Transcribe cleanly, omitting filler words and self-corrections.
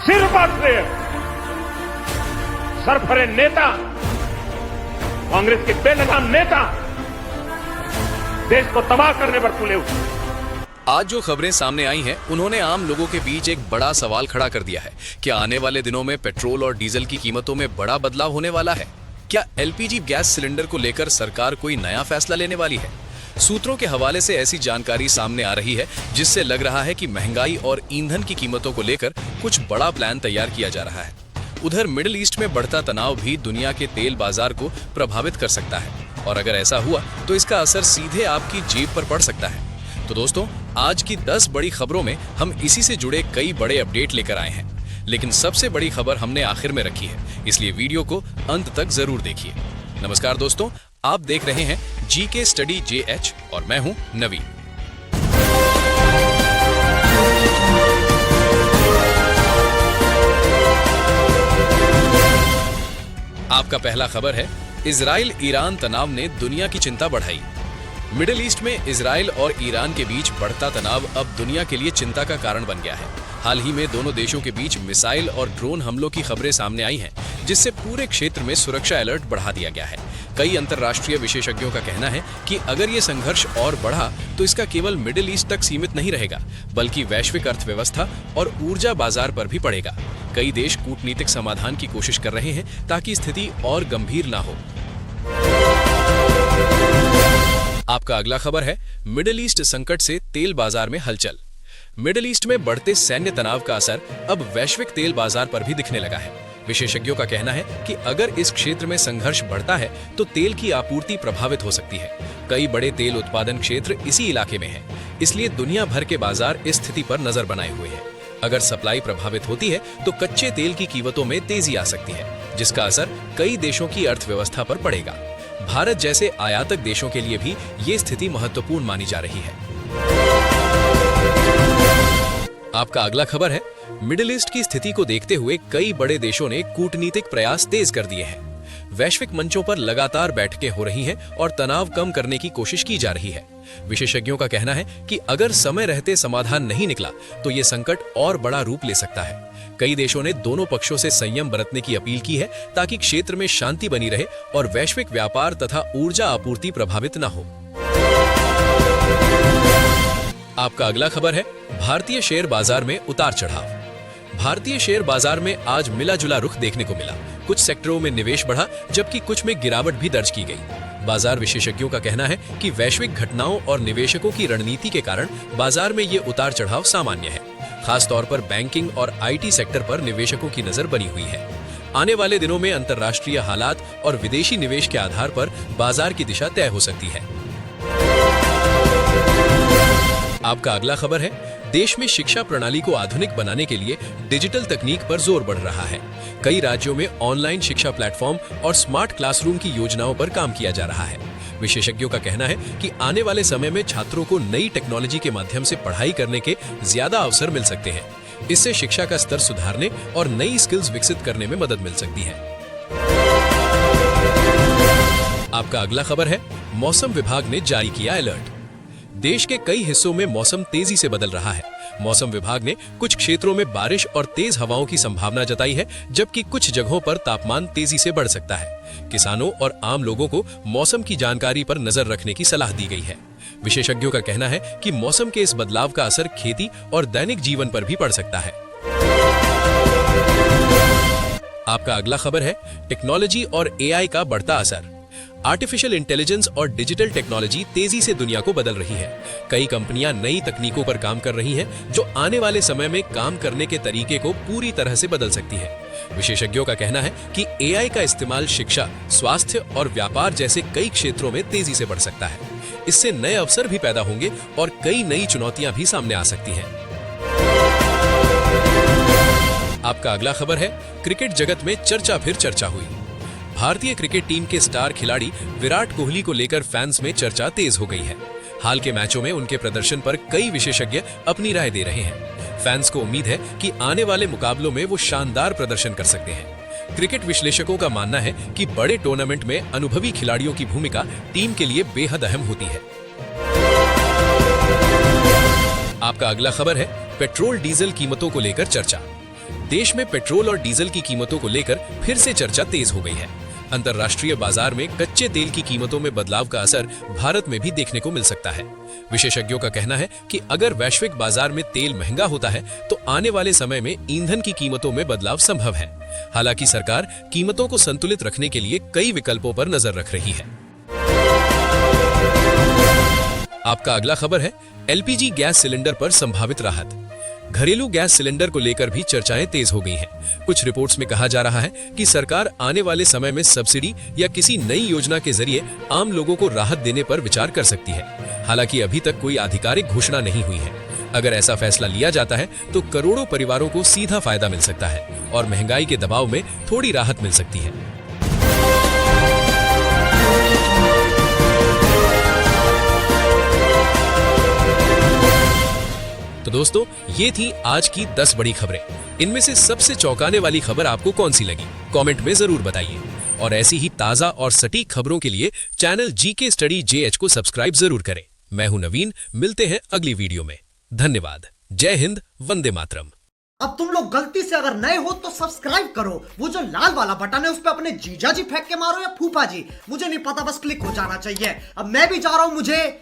सिर्फ और सिर्फ सरफरे नेता, कांग्रेस के बेलगाम नेता देश को तबाह करने पर तुले हुए। आज जो खबरें सामने आई हैं, उन्होंने आम लोगों के बीच एक बड़ा सवाल खड़ा कर दिया है। क्या आने वाले दिनों में पेट्रोल और डीजल की कीमतों में बड़ा बदलाव होने वाला है? क्या एलपीजी गैस सिलेंडर को लेकर सरकार कोई नया फैसला लेने वाली है? सूत्रों के हवाले से ऐसी जानकारी सामने आ रही है जिससे लग रहा है कि महंगाई और ईंधन की कीमतों को लेकर कुछ बड़ा प्लान तैयार किया जा रहा है। उधर मिडिल ईस्ट में बढ़ता तनाव भी दुनिया के तेल बाजार को प्रभावित कर सकता है, और अगर ऐसा हुआ तो इसका असर सीधे आपकी जेब पर पड़ सकता है। तो दोस्तों, आज की 10 बड़ी खबरों में हम इसी से जुड़े कई बड़े अपडेट लेकर आए हैं, लेकिन सबसे बड़ी खबर हमने आखिर में रखी है, इसलिए वीडियो को अंत तक जरूर देखिए। नमस्कार दोस्तों, आप देख रहे हैं जीके स्टडी जेएच और मैं हूं नवीन। आपका पहला खबर है, इजराइल ईरान तनाव ने दुनिया की चिंता बढ़ाई। मिडिल ईस्ट में इजराइल और ईरान के बीच बढ़ता तनाव अब दुनिया के लिए चिंता का कारण बन गया है। हाल ही में दोनों देशों के बीच मिसाइल और ड्रोन हमलों की खबरें सामने आई हैं, जिससे पूरे क्षेत्र में सुरक्षा अलर्ट बढ़ा दिया गया है। कई अंतर्राष्ट्रीय विशेषज्ञों का कहना है कि अगर ये संघर्ष और बढ़ा तो इसका केवल मिडिल ईस्ट तक सीमित नहीं रहेगा, बल्कि वैश्विक अर्थव्यवस्था और ऊर्जा बाजार पर भी पड़ेगा। कई देश कूटनीतिक समाधान की कोशिश कर रहे हैं ताकि स्थिति और गंभीर ना हो। आपका अगला खबर है, मिडिल ईस्ट संकट से तेल बाजार में हलचल। मिडिल ईस्ट में बढ़ते सैन्य तनाव का असर अब वैश्विक तेल बाजार पर भी दिखने लगा है। विशेषज्ञों का कहना है कि अगर इस क्षेत्र में संघर्ष बढ़ता है तो तेल की आपूर्ति प्रभावित हो सकती है। कई बड़े तेल उत्पादन क्षेत्र इसी इलाके में हैं, इसलिए दुनिया भर के बाजार इस स्थिति पर नजर बनाए हुए हैं। अगर सप्लाई प्रभावित होती है तो कच्चे तेल की कीमतों में तेजी आ सकती है, जिसका असर कई देशों की अर्थव्यवस्था पर पड़ेगा। भारत जैसे आयातक देशों के लिए भी ये स्थिति महत्वपूर्ण मानी जा रही है। आपका अगला खबर है, मिडिल ईस्ट की स्थिति को देखते हुए कई बड़े देशों ने कूटनीतिक प्रयास तेज कर दिए हैं। वैश्विक मंचों पर लगातार बैठकें हो रही हैं और तनाव कम करने की कोशिश की जा रही है। विशेषज्ञों का कहना है कि अगर समय रहते समाधान नहीं निकला तो ये संकट और बड़ा रूप ले सकता है। कई देशों ने दोनों पक्षों से संयम बरतने की अपील की है ताकि क्षेत्र में शांति बनी रहे और वैश्विक व्यापार तथा ऊर्जा आपूर्ति प्रभावित न हो। आपका अगला खबर है, भारतीय शेयर बाजार में उतार चढ़ाव। भारतीय शेयर बाजार में आज मिला जुला रुख देखने को मिला। कुछ सेक्टरों में निवेश बढ़ा, जबकि कुछ में गिरावट भी दर्ज की गई। बाजार विशेषज्ञों का कहना है कि वैश्विक घटनाओं और निवेशकों की रणनीति के कारण बाजार में ये उतार चढ़ाव सामान्य है। खास तौर पर बैंकिंग और आईटी सेक्टर पर निवेशकों की नजर बनी हुई है। आने वाले दिनों में अंतर्राष्ट्रीय हालात और विदेशी निवेश के आधार पर बाजार की दिशा तय हो सकती है। आपका अगला खबर है, देश में शिक्षा प्रणाली को आधुनिक बनाने के लिए डिजिटल तकनीक पर जोर बढ़ रहा है। कई राज्यों में ऑनलाइन शिक्षा प्लेटफॉर्म और स्मार्ट क्लासरूम की योजनाओं पर काम किया जा रहा है। विशेषज्ञों का कहना है कि आने वाले समय में छात्रों को नई टेक्नोलॉजी के माध्यम से पढ़ाई करने के ज्यादा अवसर मिल सकते हैं। इससे शिक्षा का स्तर सुधारने और नई स्किल्स विकसित करने में मदद मिल सकती है। आपका अगला खबर है, मौसम विभाग ने जारी किया अलर्ट। देश के कई हिस्सों में मौसम तेजी से बदल रहा है। मौसम विभाग ने कुछ क्षेत्रों में बारिश और तेज हवाओं की संभावना जताई है, जबकि कुछ जगहों पर तापमान तेजी से बढ़ सकता है। किसानों और आम लोगों को मौसम की जानकारी पर नजर रखने की सलाह दी गई है। विशेषज्ञों का कहना है कि मौसम के इस बदलाव का असर खेती और दैनिक जीवन पर भी पड़ सकता है। आपका अगला खबर है, टेक्नोलॉजी और एआई का बढ़ता असर। आर्टिफिशियल इंटेलिजेंस और डिजिटल टेक्नोलॉजी तेजी से दुनिया को बदल रही है। कई कंपनियां नई तकनीकों पर काम कर रही हैं, जो आने वाले समय में काम करने के तरीके को पूरी तरह से बदल सकती है। विशेषज्ञों का कहना है कि एआई का इस्तेमाल शिक्षा, स्वास्थ्य और व्यापार जैसे कई क्षेत्रों में तेजी से बढ़ सकता है। इससे नए अवसर भी पैदा होंगे और कई नई चुनौतियां भी सामने आ सकती हैं। आपका अगला खबर है, क्रिकेट जगत में चर्चा फिर चर्चा हुई। भारतीय क्रिकेट टीम के स्टार खिलाड़ी विराट कोहली को लेकर फैंस में चर्चा तेज हो गई है। हाल के मैचों में उनके प्रदर्शन पर कई विशेषज्ञ अपनी राय दे रहे हैं। फैंस को उम्मीद है कि आने वाले मुकाबलों में वो शानदार प्रदर्शन कर सकते हैं। क्रिकेट विश्लेषकों का मानना है कि बड़े टूर्नामेंट में अनुभवी खिलाड़ियों की भूमिका टीम के लिए बेहद अहम होती है। आपका अगला खबर है, पेट्रोल डीजल कीमतों को लेकर चर्चा। देश में पेट्रोल और डीजल की कीमतों को लेकर फिर से चर्चा तेज हो गई है। अंतर्राष्ट्रीय बाजार में कच्चे तेल की कीमतों में बदलाव का असर भारत में भी देखने को मिल सकता है। विशेषज्ञों का कहना है कि अगर वैश्विक बाजार में तेल महंगा होता है तो आने वाले समय में ईंधन की कीमतों में बदलाव संभव है। हालांकि सरकार कीमतों को संतुलित रखने के लिए कई विकल्पों पर नजर रख रही है। आपका अगला खबर है एलपीजी गैस सिलेंडर पर संभावित राहत। घरेलू गैस सिलेंडर को लेकर भी चर्चाएं तेज हो गई हैं। कुछ रिपोर्ट्स में कहा जा रहा है कि सरकार आने वाले समय में सब्सिडी या किसी नई योजना के जरिए आम लोगों को राहत देने पर विचार कर सकती है। हालांकि अभी तक कोई आधिकारिक घोषणा नहीं हुई है। अगर ऐसा फैसला लिया जाता है तो करोड़ों परिवारों को सीधा फायदा मिल सकता है और महंगाई के दबाव में थोड़ी राहत मिल सकती है। तो दोस्तों, ये थी आज की 10 बड़ी खबरें। इनमें से सबसे चौंकाने वाली खबर आपको कौन सी लगी? कमेंट में जरूर बताइए। और ऐसी ही ताजा और सटीक खबरों के लिए चैनल जीके स्टडी जेएच को सब्सक्राइब जरूर करें। मैं हूं नवीन, मिलते हैं अगली वीडियो में। धन्यवाद। जय हिंद, वंदे मातरम। अब तुम लोग गलती से अगर नए हो तो सब्सक्राइब करो। वो जो लाल वाला बटन है उस पर अपने जीजा जी फेंक के मारो या फूफा जी, मुझे नहीं पता, बस क्लिक हो जाना चाहिए। अब मैं भी जा रहा हूं, मुझे